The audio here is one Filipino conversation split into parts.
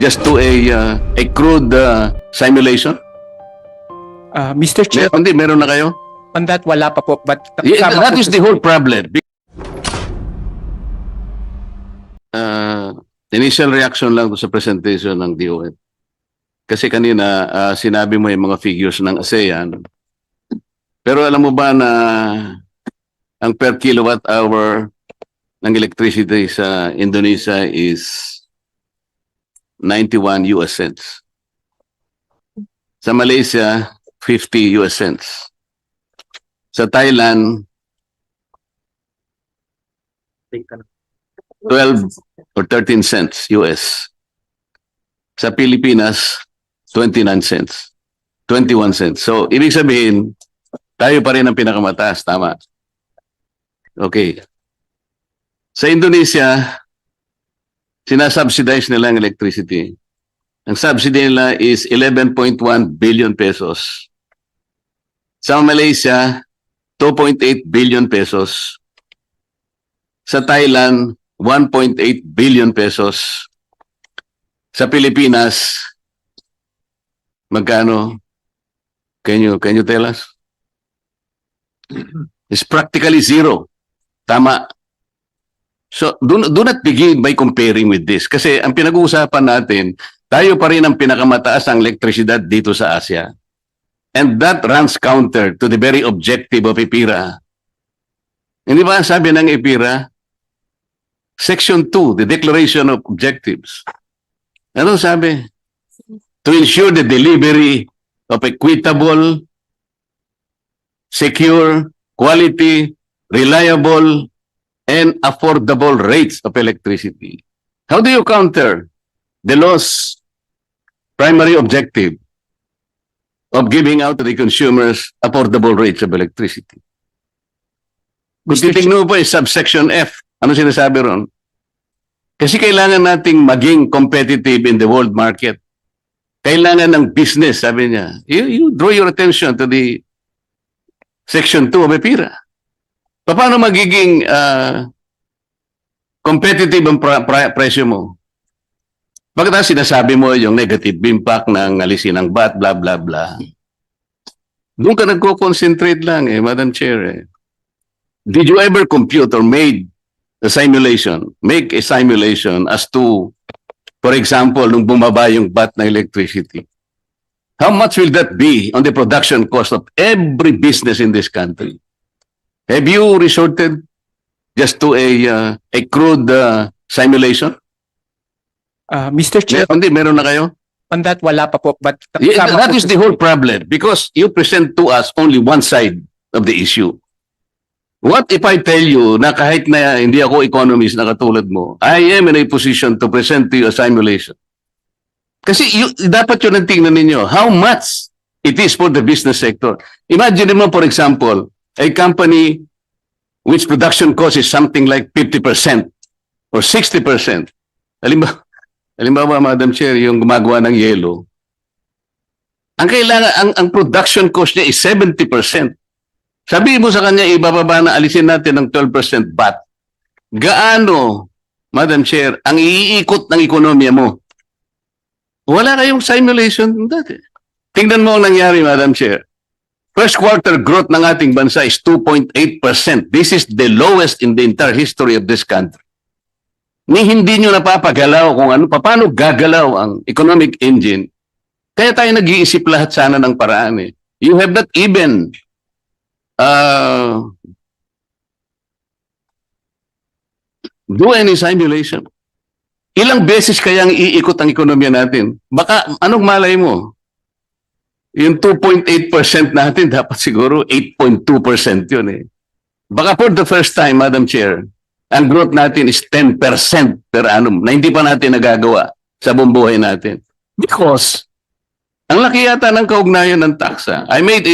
just do a crude simulation? Mr. Chair, Hindi, meron na kayo? on that wala pa po. But Yeah, that is the whole problem. Initial reaction lang sa presentation ng DOF. Kasi kanina sinabi mo yung mga figures ng ASEAN. Pero alam mo ba na ang per kilowatt hour ng electricity sa Indonesia is 91 US cents. Sa Malaysia, 50 US cents. Sa Thailand, 12 or 13 cents US. Sa Pilipinas, 29 cents. 21 cents. So, ibig sabihin, tayo pa rin ang pinakamataas. Tama. Okay. Sa Indonesia, sinasubsidize nila ang electricity. Ang subsidy nila is 11.1 billion pesos. Sa Malaysia, 2.8 billion pesos. Sa Thailand, 1.8 billion pesos. Sa Pilipinas, magkano? Can you tell us? It's practically zero. Tama. So, do not begin by comparing with this. Kasi ang pinag-uusapan natin, tayo pa rin ang pinakamataas ang elektrisidad dito sa Asia. And that runs counter to the very objective of EPIRA. Hindi ba sabi ng EPIRA? Section 2, the Declaration of Objectives. Ano sabi? To ensure the delivery of equitable, secure, quality, reliable, and affordable rates of electricity. How do you counter the law's primary objective of giving out to the consumers affordable rates of electricity? Kung titignan mo po yung subsection F, ano sinasabi ron? Kasi kailangan nating maging competitive in the world market. Kailangan ng business, sabi niya. You draw your attention to the section 2 of EPIRA. Paano magiging competitive ang presyo mo? Pagkatapos sinasabi mo yung negative impact ng alisin ng VAT, blah, blah, blah. Doon ka nagko-concentrate lang Madam Chair. Did you ever compute or make a simulation as to, for example, nung bumaba yung VAT na electricity? How much will that be on the production cost of every business in this country? Have you resorted just to a crude simulation? Mr. Chair, Hindi, meron na kayo? on that wala pa po. But Yeah, that is the whole problem because you present to us only one side of the issue. What if I tell you na kahit na hindi ako economist na katulad mo, I am in a position to present to you a simulation? Kasi dapat yun ang tingnan ninyo. How much it is for the business sector? Imagine mo, for example, a company which production cost is something like 50% or 60%. Halimbawa, Madam Chair, yung gumagawa ng yelo, ang kailangan, ang production cost niya is 70%. Sabihin mo sa kanya, ibababa na alisin natin ng 12% VAT. Gaano, Madam Chair, ang iikot ng ekonomiya mo? Wala kayong simulation dati. Tingnan mo ang nangyari, Madam Chair. First quarter growth ng ating bansa is 2.8%. This is the lowest in the entire history of this country. Hindi nyo napapagalaw kung ano, paano gagalaw ang economic engine. Kaya tayo nag-iisip lahat sana ng paraan You have not even do any simulation. Ilang beses kayang iikot ang ekonomiya natin? Baka, anong malay mo? Yung 2.8% natin, dapat siguro 8.2% yun Baka for the first time, Madam Chair, ang growth natin is 10% per annum na hindi pa natin nagagawa sa buong buhay natin. Because, ang laki yata ng kaugnayan ng taksa. I made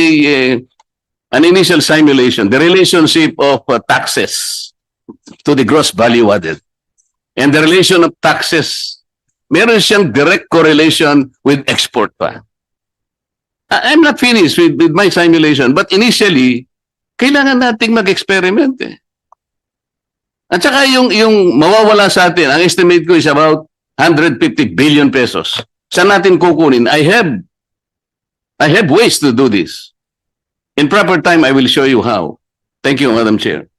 an initial simulation, the relationship of taxes to the gross value added. And the relation of taxes, meron siyang direct correlation with export pa. I'm not finished with my simulation, but initially, kailangan nating mag-experiment At saka yung mawawala sa atin, ang estimate ko is about 150 billion pesos. Saan natin kukunin? I have ways to do this. In proper time, I will show you how. Thank you, Madam Chair.